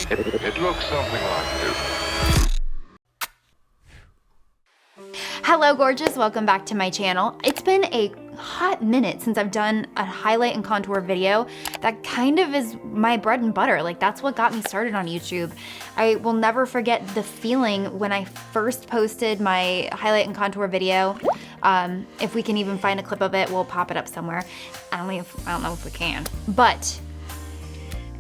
It looks something like this. Hello gorgeous, welcome back to my channel. It's been a hot minute since I've done a highlight and contour video. That kind of is my bread and butter. Like, that's what got me started on YouTube. I will never forget the feeling when I first posted my highlight and contour video. If we can even find a clip of it, we'll pop it up somewhere. I don't know if we can. But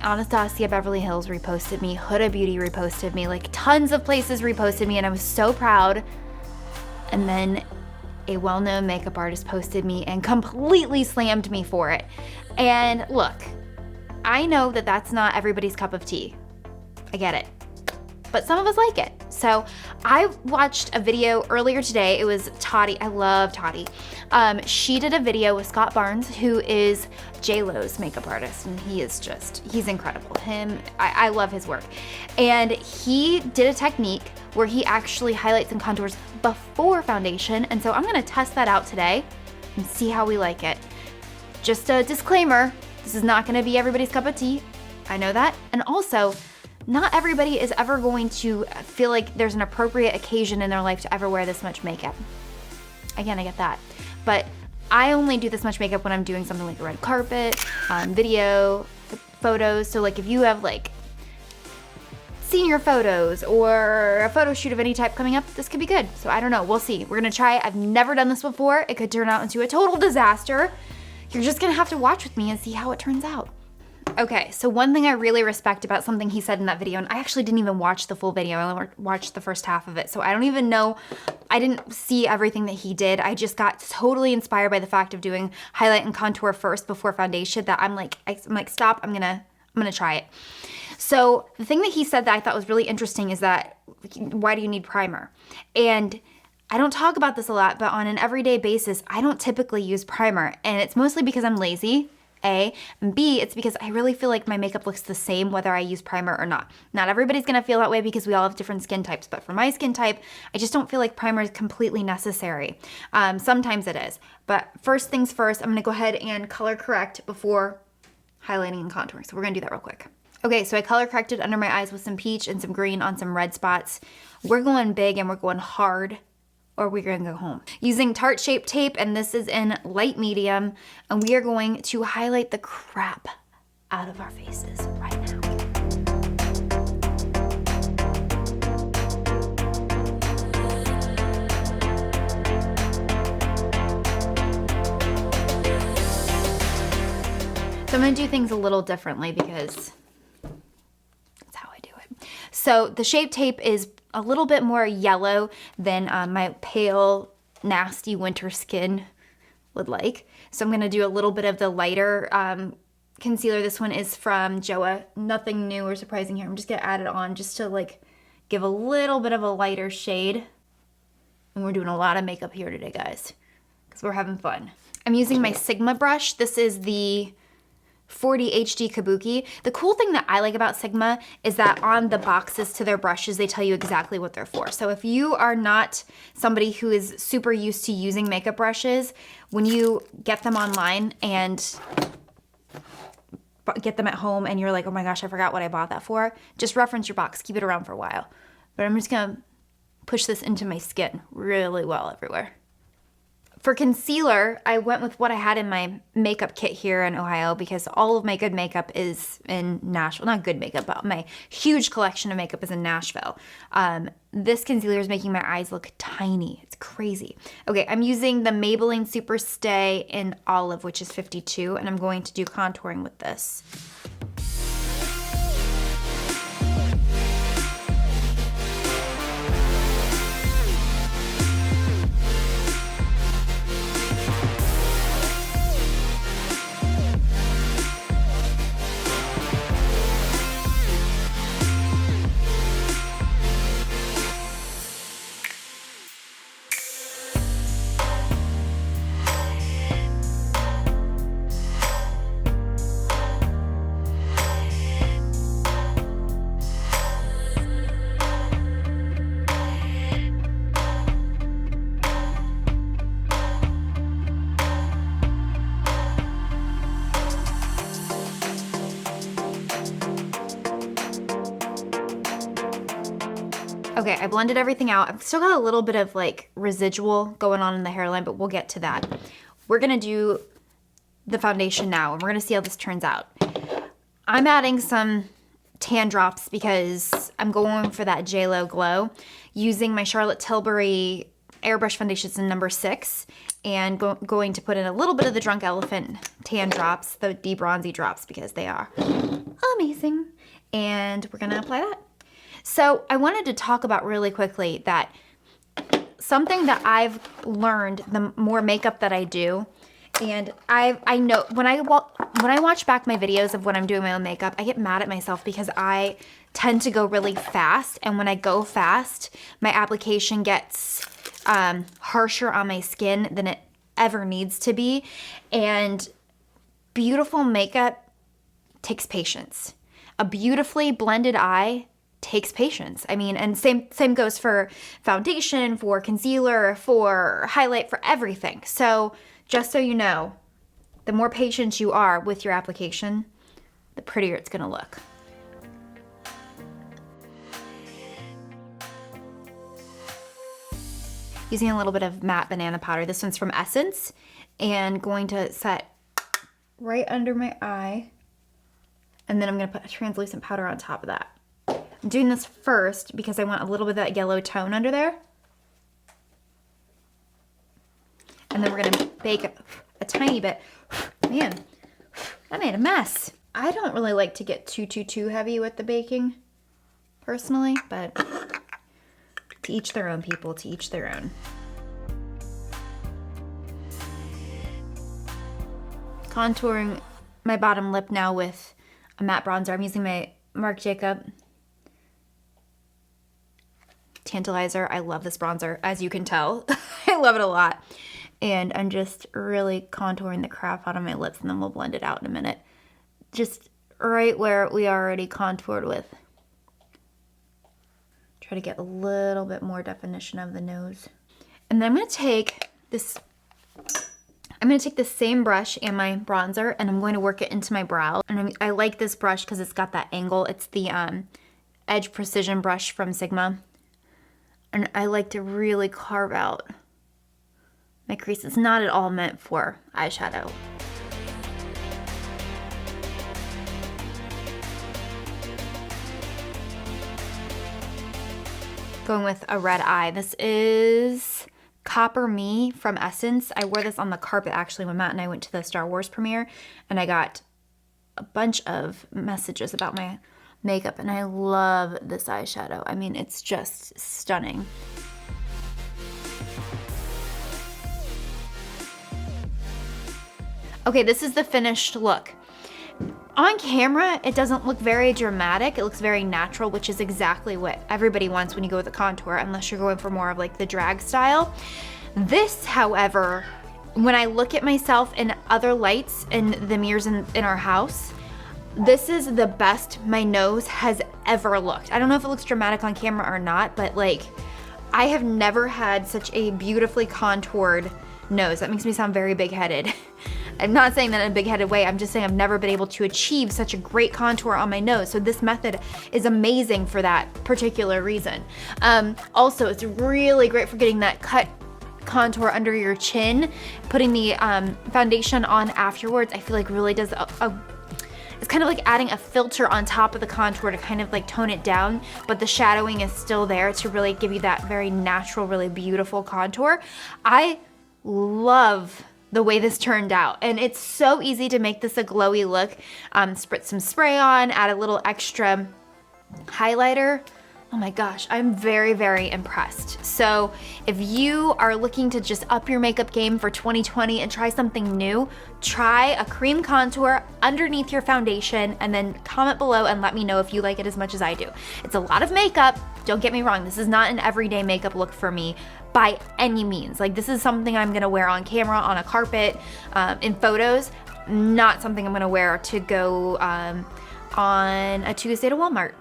Anastasia Beverly Hills reposted me, Huda Beauty reposted me, like tons of places reposted me, and I was so proud. And then a well-known makeup artist posted me and completely slammed me for it. And look, I know that that's not everybody's cup of tea. I get it. But some of us like it. So I watched a video earlier today. It was Toddy. I love Toddy. She did a video with Scott Barnes, who is J-Lo's makeup artist, and he's incredible. I love his work. And he did a technique where he actually highlights and contours before foundation. And so I'm gonna test that out today and see how we like it. Just a disclaimer, this is not gonna be everybody's cup of tea. I know that. And also, not everybody is ever going to feel like there's an appropriate occasion in their life to ever wear this much makeup. Again, I get that. But I only do this much makeup when I'm doing something like a red carpet, video, photos. So like if you have like senior photos or a photo shoot of any type coming up, this could be good. So I don't know, we'll see. We're gonna try it. I've never done this before. It could turn out into a total disaster. You're just gonna have to watch with me and see how it turns out. Okay, so one thing I really respect about something he said in that video, and I actually didn't even watch the full video, I only watched the first half of it, so I don't even know, I didn't see everything that he did. I just got totally inspired by the fact of doing highlight and contour first before foundation that I'm like, stop, I'm gonna try it. So the thing that he said that I thought was really interesting is that, why do you need primer? And I don't talk about this a lot, but on an everyday basis, I don't typically use primer, and it's mostly because I'm lazy. A, and B, it's because I really feel like my makeup looks the same whether I use primer or not. Not everybody's gonna feel that way because we all have different skin types, but for my skin type, I just don't feel like primer is completely necessary. Sometimes it is, but first things first, I'm gonna go ahead and color correct before highlighting and contouring. So we're gonna do that real quick. Okay, so I color corrected under my eyes with some peach and some green on some red spots. We're going big and we're going hard, or we're gonna go home. Using Tarte Shape Tape, and this is in light medium, and we are going to highlight the crap out of our faces right now. So I'm gonna do things a little differently because that's how I do it. So the Shape Tape is a little bit more yellow than my pale, nasty winter skin would like. So I'm gonna do a little bit of the lighter concealer. This one is from Joa. Nothing new or surprising here. I'm just gonna add it on just to like give a little bit of a lighter shade. And we're doing a lot of makeup here today, guys, because we're having fun. I'm using my Sigma brush. This is the 40 HD Kabuki. The cool thing that I like about Sigma is that on the boxes to their brushes, they tell you exactly what they're for. So if you are not somebody who is super used to using makeup brushes, when you get them online and get them at home and you're like, oh my gosh, I forgot what I bought that for, just reference your box, keep it around for a while. But I'm just gonna push this into my skin really well everywhere. For concealer, I went with what I had in my makeup kit here in Ohio because all of my good makeup is in Nashville. Not good makeup, but my huge collection of makeup is in Nashville. This concealer is making my eyes look tiny. It's crazy. Okay, I'm using the Maybelline Super Stay in Olive, which is 52, and I'm going to do contouring with this. Okay, I blended everything out. I've still got a little bit of like residual going on in the hairline, but we'll get to that. We're gonna do the foundation now, and we're gonna see how this turns out. I'm adding some tan drops because I'm going for that JLo glow, using my Charlotte Tilbury Airbrush Foundations in number 6, and going to put in a little bit of the Drunk Elephant tan drops, the de-bronzy drops, because they are amazing. And we're gonna apply that. So I wanted to talk about really quickly that something that I've learned the more makeup that I do, and I know when I watch back my videos of when I'm doing my own makeup, I get mad at myself because I tend to go really fast, and when I go fast, my application gets harsher on my skin than it ever needs to be. And beautiful makeup takes patience. A beautifully blended eye takes patience. I mean, and same goes for foundation, for concealer, for highlight, for everything. So just so you know, the more patient you are with your application, the prettier it's gonna look. Using a little bit of matte banana powder. This one's from Essence, and going to set right under my eye. And then I'm gonna put a translucent powder on top of that. I'm doing this first because I want a little bit of that yellow tone under there. And then we're gonna bake a tiny bit. Man, I made a mess. I don't really like to get too heavy with the baking, personally, but to each their own, people, to each their own. Contouring my bottom lip now with a matte bronzer. I'm using my Marc Jacob Tantalizer. I love this bronzer, as you can tell. I love it a lot. And I'm just really contouring the crap out of my lips, and then we'll blend it out in a minute. Just right where we already contoured with. Try to get a little bit more definition of the nose. And then I'm gonna take this same brush and my bronzer, and I'm going to work it into my brow. And I like this brush because it's got that angle. It's the Edge Precision brush from Sigma. And I like to really carve out my crease. It's not at all meant for eyeshadow. Going with a red eye. This is Copper Me from Essence. I wore this on the carpet actually when Matt and I went to the Star Wars premiere, and I got a bunch of messages about my makeup, and I love this eyeshadow. I mean, it's just stunning. Okay, this is the finished look. On camera, it doesn't look very dramatic. It looks very natural, which is exactly what everybody wants when you go with a contour, unless you're going for more of like the drag style. This, however, when I look at myself in other lights in the mirrors in our house, this is the best my nose has ever looked. I don't know if it looks dramatic on camera or not, but like, I have never had such a beautifully contoured nose. That makes me sound very big-headed. I'm not saying that in a big-headed way. I'm just saying I've never been able to achieve such a great contour on my nose. So this method is amazing for that particular reason. Also, it's really great for getting that cut contour under your chin. Putting the foundation on afterwards, I feel like really does it's kind of like adding a filter on top of the contour to kind of like tone it down, but the shadowing is still there to really give you that very natural, really beautiful contour. I love the way this turned out, and it's so easy to make this a glowy look. Spritz some spray on, add a little extra highlighter. Oh my gosh, I'm very, very impressed. So if you are looking to just up your makeup game for 2020 and try something new, try a cream contour underneath your foundation, and then comment below and let me know if you like it as much as I do. It's a lot of makeup, don't get me wrong. This is not an everyday makeup look for me by any means. Like, this is something I'm gonna wear on camera, on a carpet, in photos, not something I'm gonna wear to go on a Tuesday to Walmart.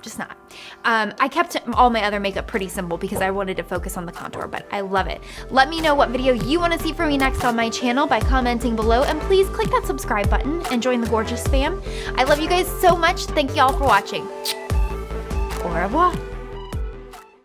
Just not. I kept all my other makeup pretty simple because I wanted to focus on the contour, but I love it. Let me know what video you want to see from me next on my channel by commenting below, and please click that subscribe button and join the gorgeous fam. I love you guys so much. Thank you all for watching. Au revoir.